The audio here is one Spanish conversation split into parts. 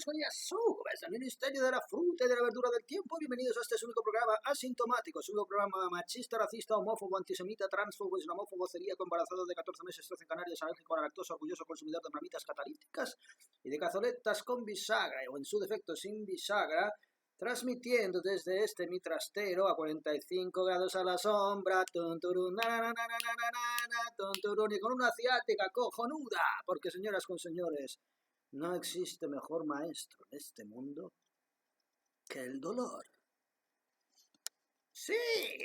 señores, con ellas subes al Ministerio de la Fruta y de la Verdura del Tiempo. Bienvenidos a este su único programa asintomático, su único programa machista, racista, homófobo, antisemita, transfobo, islamófobo, celíaco, embarazado de 14 meses, 13 en Canarias, alérgico a la lactosa, orgulloso consumidor de bramitas catalíticas y de cazoletas con bisagra, o en su defecto sin bisagra, transmitiendo desde este mi trastero a 45 grados a la sombra, tonturun, tonturun, y con una ciática cojonuda, porque señoras con señores, no existe mejor maestro en este mundo que el dolor. Sí,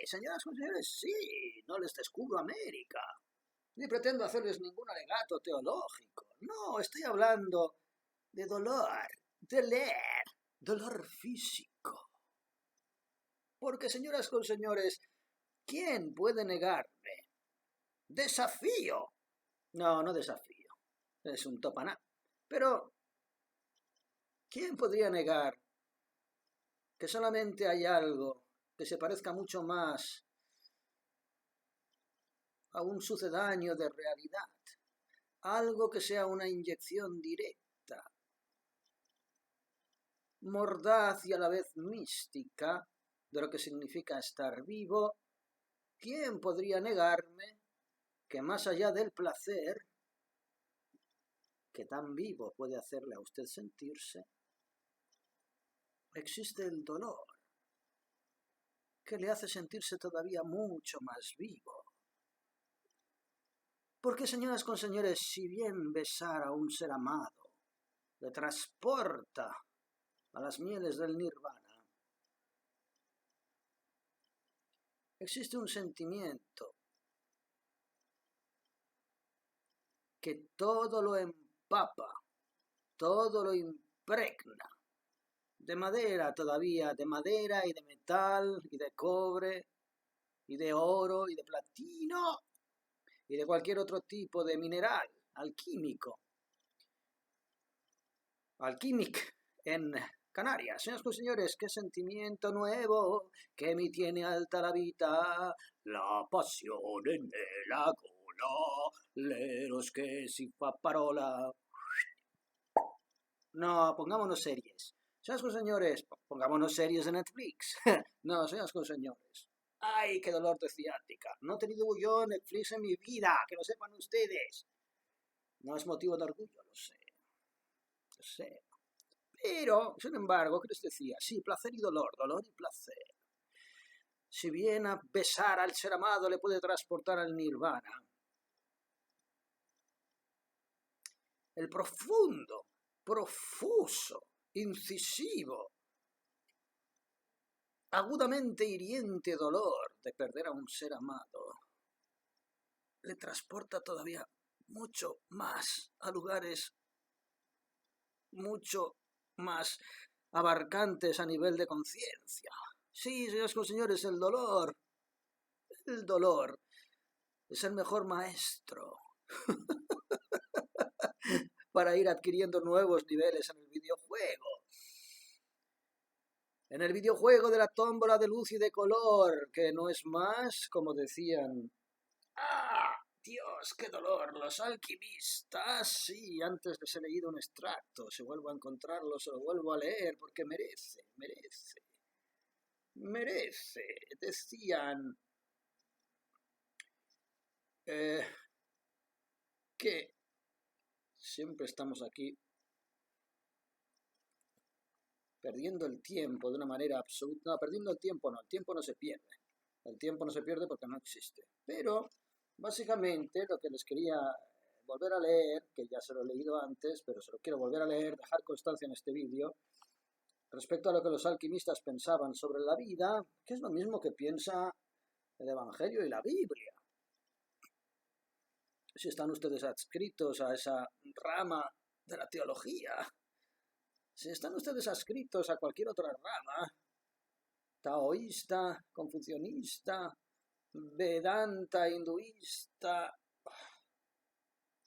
señoras y señores, sí, no les descubro América, ni pretendo hacerles ningún alegato teológico. No, estoy hablando de dolor, dolor físico. Porque, señoras con señores, ¿quién puede negarme? ¡Desafío! No desafío, es un topaná. Pero, ¿quién podría negar que solamente hay algo que se parezca mucho más a un sucedáneo de realidad? Algo que sea una inyección directa, mordaz y a la vez mística de lo que significa estar vivo. ¿Quién podría negarme que más allá del placer que tan vivo puede hacerle a usted sentirse, existe el dolor, que le hace sentirse todavía mucho más vivo? Porque, señoras con señores, si bien besar a un ser amado le transporta a las mieles del nirvana, existe un sentimiento que todo lo empapa, todo lo impregna, de madera todavía, de madera y de metal y de cobre y de oro y de platino y de cualquier otro tipo de mineral alquímico. Alquímic en Canarias. Señoras y señores, qué sentimiento nuevo que me tiene alta la vida, la pasión en la gola, leros que si fa parola. No, pongámonos series. Señoras y señores, pongámonos series de Netflix. No, señoras y señores. ¡Ay, qué dolor de ciática! No he tenido yo Netflix en mi vida, que lo sepan ustedes. No es motivo de orgullo, lo sé. Lo sé. Pero, sin embargo, ¿qué les decía? Sí, placer y dolor, dolor y placer. Si bien a besar al ser amado le puede transportar al nirvana, el profundo, profuso, incisivo, agudamente hiriente dolor de perder a un ser amado le transporta todavía mucho más a lugares mucho más abarcantes a nivel de conciencia. Sí, señores y señores, el dolor es el mejor maestro para ir adquiriendo nuevos niveles en el videojuego. En el videojuego de la tómbola de luz y de color, que no es más, como decían, ¡ah! Dios, qué dolor, los alquimistas. Sí, antes les he leído un extracto, si vuelvo a encontrarlo se lo vuelvo a leer porque merece. Decían que siempre estamos aquí perdiendo el tiempo de una manera absoluta. No, perdiendo el tiempo no se pierde. El tiempo no se pierde porque no existe. Pero, básicamente, lo que les quería volver a leer, que ya se lo he leído antes, pero se lo quiero volver a leer, dejar constancia en este vídeo, respecto a lo que los alquimistas pensaban sobre la vida, que es lo mismo que piensa el Evangelio y la Biblia. Si están ustedes adscritos a esa rama de la teología, si están ustedes adscritos a cualquier otra rama, taoísta, confucionista, vedanta, hinduista,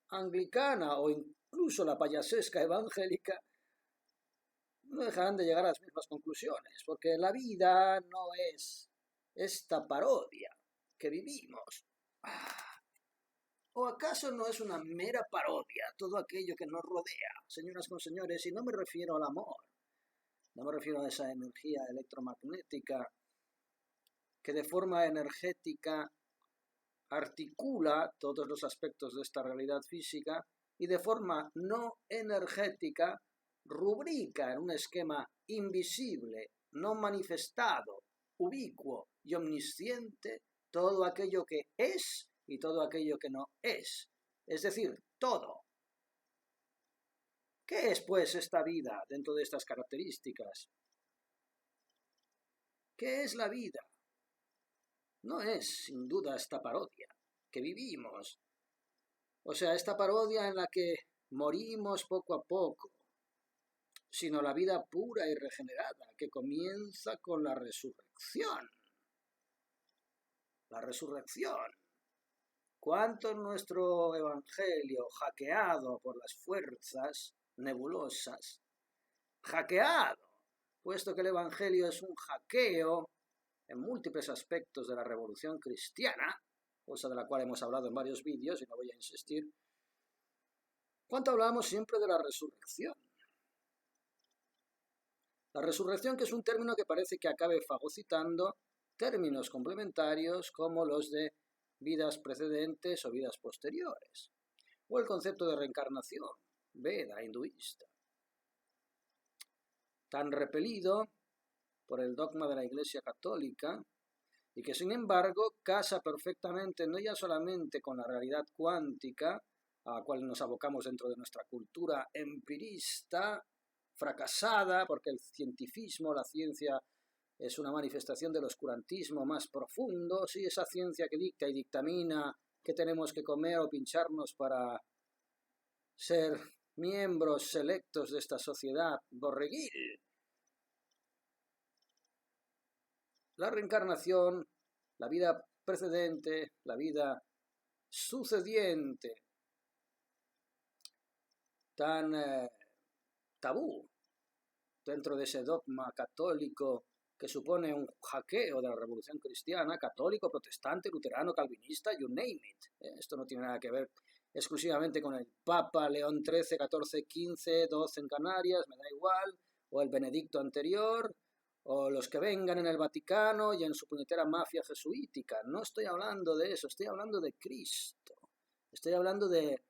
anglicana o incluso la payasesca evangélica, no dejarán de llegar a las mismas conclusiones, porque la vida no es esta parodia que vivimos. ¿O acaso no es una mera parodia todo aquello que nos rodea, señoras con señores? Y no me refiero al amor, no me refiero a esa energía electromagnética que de forma energética articula todos los aspectos de esta realidad física y de forma no energética rubrica en un esquema invisible, no manifestado, ubicuo y omnisciente todo aquello que es y todo aquello que no es. Es decir, todo. ¿Qué es, pues, esta vida dentro de estas características? ¿Qué es la vida? No es, sin duda, esta parodia que vivimos. O sea, esta parodia en la que morimos poco a poco, sino la vida pura y regenerada que comienza con la resurrección. La resurrección. ¿Cuánto nuestro evangelio, hackeado por las fuerzas nebulosas, hackeado, puesto que el evangelio es un hackeo en múltiples aspectos de la revolución cristiana, cosa de la cual hemos hablado en varios vídeos y no voy a insistir, ¿cuánto hablamos siempre de la resurrección? La resurrección, que es un término que parece que acabe fagocitando términos complementarios como los de vidas precedentes o vidas posteriores, o el concepto de reencarnación, Veda hinduista, tan repelido por el dogma de la Iglesia Católica y que sin embargo casa perfectamente no ya solamente con la realidad cuántica a la cual nos abocamos dentro de nuestra cultura empirista, fracasada, porque el cientifismo, la ciencia, es una manifestación del oscurantismo más profundo, sí, esa ciencia que dicta y dictamina que tenemos que comer o pincharnos para ser miembros selectos de esta sociedad borreguil. La reencarnación, la vida precedente, la vida sucediente, tan tabú dentro de ese dogma católico que supone un hackeo de la revolución cristiana, católico, protestante, luterano, calvinista, you name it. Esto no tiene nada que ver exclusivamente con el Papa León XIII, XIV, XV, XII en Canarias, me da igual, o el Benedicto anterior, o los que vengan en el Vaticano y en su puñetera mafia jesuítica. No estoy hablando de eso, estoy hablando de Cristo. Estoy hablando de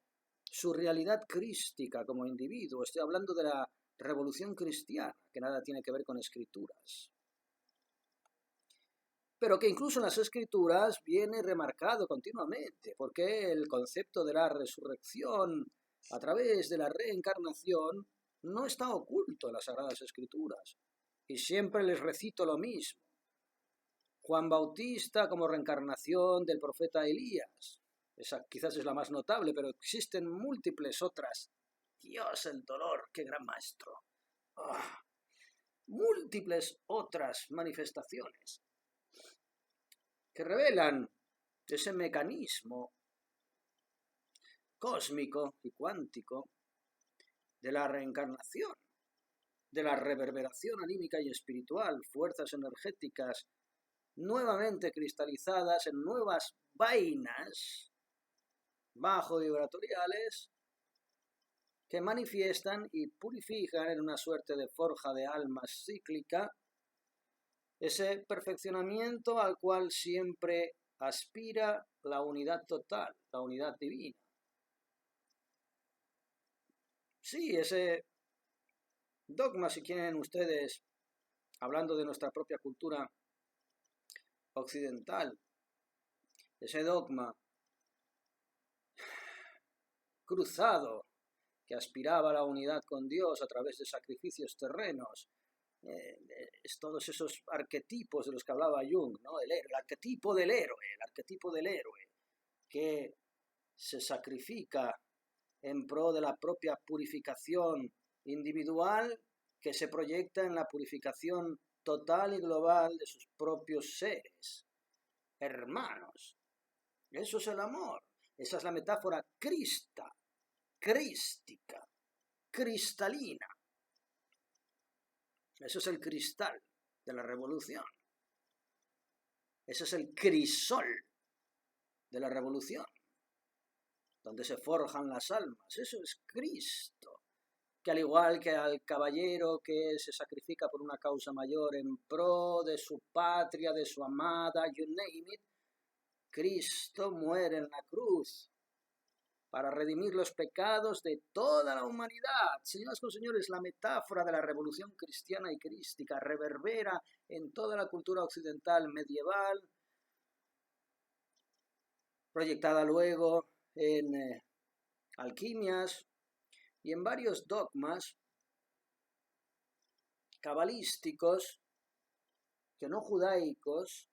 su realidad crística como individuo, estoy hablando de la revolución cristiana, que nada tiene que ver con escrituras. Pero que incluso en las escrituras viene remarcado continuamente, porque el concepto de la resurrección a través de la reencarnación no está oculto en las Sagradas Escrituras. Y siempre les recito lo mismo. Juan Bautista como reencarnación del profeta Elías. Esa quizás es la más notable, pero existen múltiples otras. Dios, el dolor, qué gran maestro. Múltiples otras manifestaciones que revelan ese mecanismo cósmico y cuántico de la reencarnación, de la reverberación anímica y espiritual, fuerzas energéticas nuevamente cristalizadas en nuevas vainas bajo vibratoriales que manifiestan y purifican en una suerte de forja de almas cíclica ese perfeccionamiento al cual siempre aspira la unidad total, la unidad divina. Sí, ese dogma, si quieren ustedes, hablando de nuestra propia cultura occidental, ese dogma cruzado que aspiraba a la unidad con Dios a través de sacrificios terrenos, todos esos arquetipos de los que hablaba Jung, ¿no? El arquetipo del héroe, que se sacrifica en pro de la propia purificación individual, que se proyecta en la purificación total y global de sus propios seres, hermanos. Eso es el amor, esa es la metáfora crística, cristalina. Eso es el cristal de la revolución. Ese es el crisol de la revolución. donde se forjan las almas. Eso es Cristo, que al igual que al caballero que se sacrifica por una causa mayor en pro de su patria, de su amada, you name it, Cristo muere en la cruz para redimir los pecados de toda la humanidad. Señoras y señores, la metáfora de la revolución cristiana y crística reverbera en toda la cultura occidental medieval, proyectada luego en alquimias y en varios dogmas cabalísticos, que no judaicos,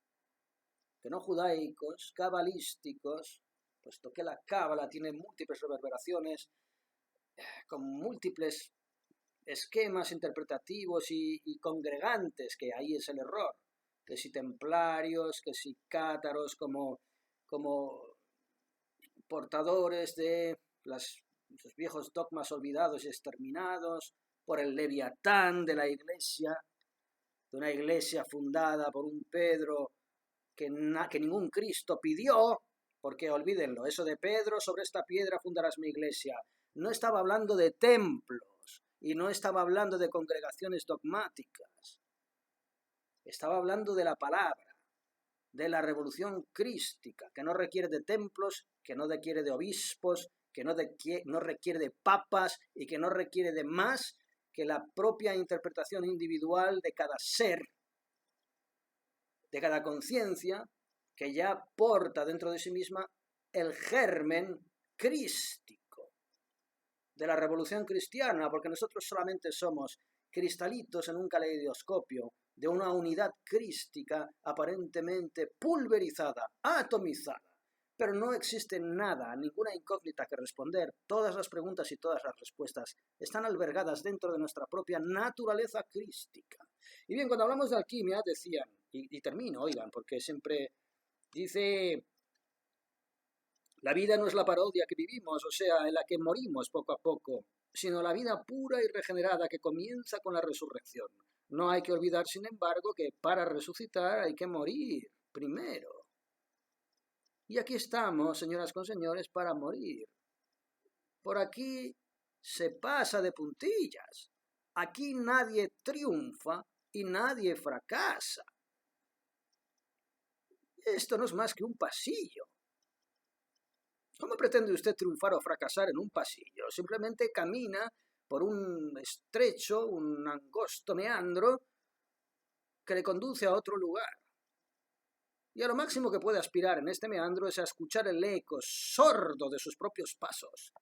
cabalísticos, puesto que la cábala tiene múltiples reverberaciones, con múltiples esquemas interpretativos y congregantes, que ahí es el error, que si templarios, que si cátaros como portadores de los viejos dogmas olvidados y exterminados por el leviatán de la iglesia, de una iglesia fundada por un Pedro que ningún Cristo pidió, porque olvídenlo, eso de Pedro, sobre esta piedra fundarás mi iglesia, no estaba hablando de templos y no estaba hablando de congregaciones dogmáticas, estaba hablando de la palabra, de la revolución crística, que no requiere de templos, que no requiere de obispos, que no requiere de papas y que no requiere de más que la propia interpretación individual de cada ser, de cada conciencia, que ya porta dentro de sí misma el germen crístico de la revolución cristiana, porque nosotros solamente somos cristalitos en un caleidoscopio de una unidad crística aparentemente pulverizada, atomizada, pero no existe nada, ninguna incógnita que responder. Todas las preguntas y todas las respuestas están albergadas dentro de nuestra propia naturaleza crística. Y bien, cuando hablamos de alquimia, decían, y termino, oigan, porque siempre dice, la vida no es la parodia que vivimos, o sea, en la que morimos poco a poco, sino la vida pura y regenerada que comienza con la resurrección. No hay que olvidar, sin embargo, que para resucitar hay que morir primero. Y aquí estamos, señoras con señores, para morir. Por aquí se pasa de puntillas. Aquí nadie triunfa y nadie fracasa. Esto no es más que un pasillo. ¿Cómo pretende usted triunfar o fracasar en un pasillo? Simplemente camina por un estrecho, un angosto meandro que le conduce a otro lugar. Y a lo máximo que puede aspirar en este meandro es a escuchar el eco sordo de sus propios pasos,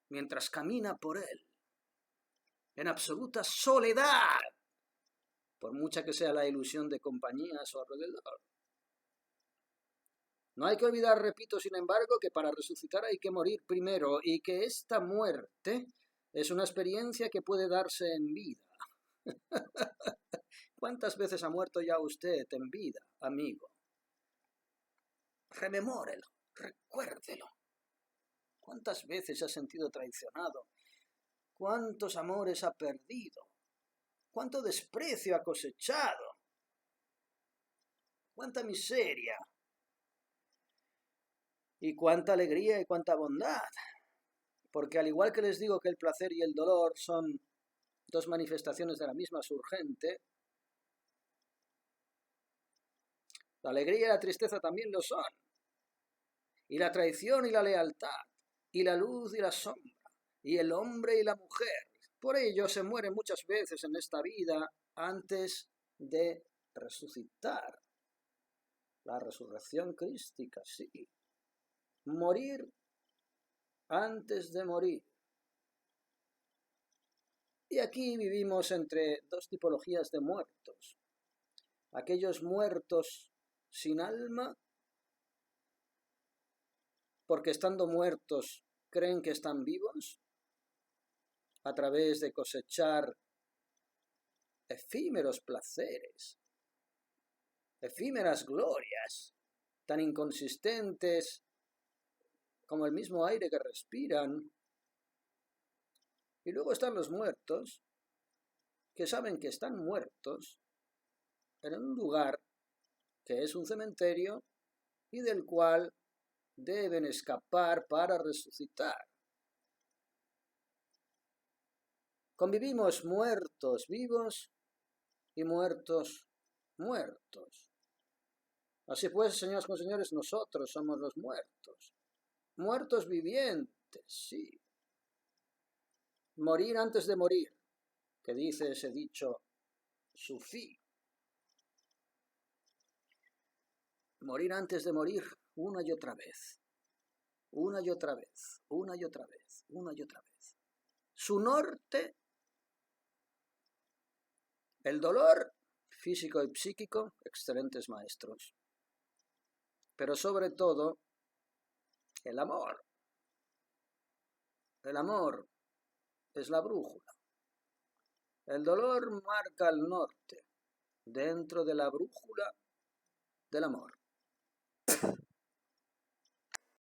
mientras camina por él, en absoluta soledad, por mucha que sea la ilusión de compañía a su alrededor. No hay que olvidar, repito, sin embargo, que para resucitar hay que morir primero y que esta muerte es una experiencia que puede darse en vida. ¿Cuántas veces ha muerto ya usted en vida, amigo? Rememórelo, recuérdelo. ¿Cuántas veces ha sentido traicionado? ¿Cuántos amores ha perdido? ¿Cuánto desprecio ha cosechado? ¿Cuánta miseria? ¿Y cuánta alegría y cuánta bondad? Porque al igual que les digo que el placer y el dolor son dos manifestaciones de la misma surgente, la alegría y la tristeza también lo son. Y la traición y la lealtad, y la luz y la sombra, y el hombre y la mujer. Por ello se muere muchas veces en esta vida antes de resucitar. La resurrección crística, sí. Morir antes de morir. Y aquí vivimos entre dos tipologías de muertos. Aquellos muertos sin alma, porque estando muertos creen que están vivos, a través de cosechar efímeros placeres, efímeras glorias, tan inconsistentes como el mismo aire que respiran. Y luego están los muertos, que saben que están muertos en un lugar que es un cementerio y del cual deben escapar para resucitar. Convivimos muertos vivos y muertos muertos. Así pues, señoras y señores, nosotros somos los muertos. Muertos vivientes, sí. Morir antes de morir, que dice ese dicho sufí. Morir antes de morir una y otra vez. Una y otra vez, una y otra vez, una y otra vez. Su norte, el dolor físico y psíquico, excelentes maestros. Pero sobre todo, el amor. El amor es la brújula. El dolor marca el norte dentro de la brújula del amor.